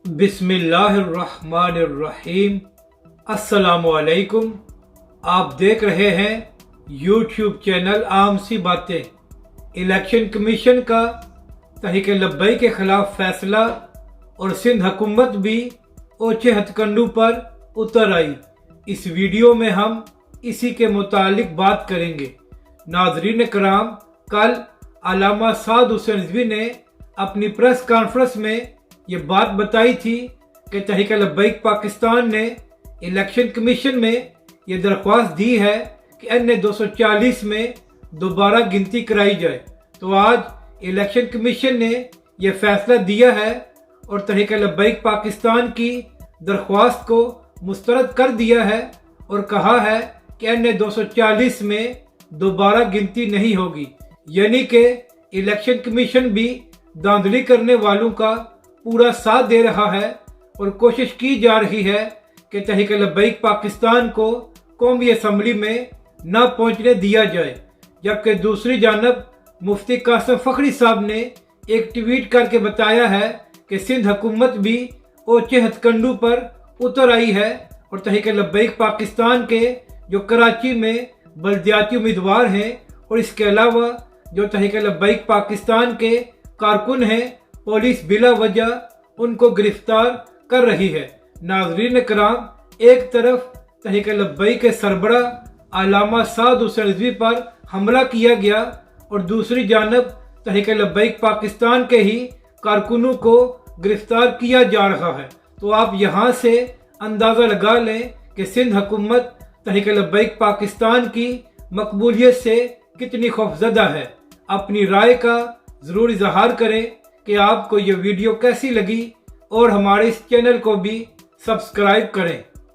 बिस्मिल्लाहिर्रहमानिर्रहीम। अस्सलामु अलैकुम। आप देख रहे हैं यूट्यूब चैनल आम सी बातें। इलेक्शन कमीशन का तहरीक लब्बैक के खिलाफ फैसला और सिंध हुकूमत भी ओछे हथकंडों पर उतर आई। इस वीडियो में हम इसी के मुतालिक बात करेंगे। नाजरीन कराम, कल अल्लामा साद हुसैन रिजवी ने अपनी प्रेस कॉन्फ्रेंस में ये बात बताई थी कि तहरीक लब्बैक पाकिस्तान ने इलेक्शन कमीशन में ये दरख्वास्त दी है कि NA 240 में दोबारा गिनती कराई जाए। तो आज इलेक्शन कमीशन ने यह फैसला दिया है और तहरीक लब्बैक पाकिस्तान की दरख्वास्त को मुस्तरद कर दिया है और कहा है कि NA 240 में दोबारा गिनती नहीं होगी। यानी कि इलेक्शन कमीशन भी धांधली करने वालों का पूरा साथ दे रहा है और कोशिश की जा रही है कि तहरीक लब्बैक पाकिस्तान को कौमी असम्बली में न पहुंचने दिया जाए। जबकि दूसरी जानब मुफ्ती कासिम फखरी साहब ने एक ट्वीट करके बताया है कि सिंध हुकूमत भी ओछे हथकंडों पर उतर आई है और तहरीक लब्बैक पाकिस्तान के जो कराची में बल्दियाती उम्मीदवार हैं और इसके अलावा जो तहरीक लब्बैक पाकिस्तान के कारकुन हैं, पुलिस बिला वजह उनको गिरफ्तार कर रही है। नाजरीन कराम, एक तरफ तहरीक लब्बैक के सरबरा अल्लामा साद हुसैन रिजवी पर हमला किया गया और दूसरी जानब तहरीक लब्बैक पाकिस्तान के ही कारकुनों को गिरफ्तार किया जा रहा है। तो आप यहाँ से अंदाज़ा लगा लें कि सिंध हुकूमत तहरीक लब्बैक पाकिस्तान की मकबूलियत से कितनी खौफजदा है। अपनी राय का ज़रूर इजहार करें कि आपको ये वीडियो कैसी लगी और हमारे इस चैनल को भी सब्सक्राइब करें।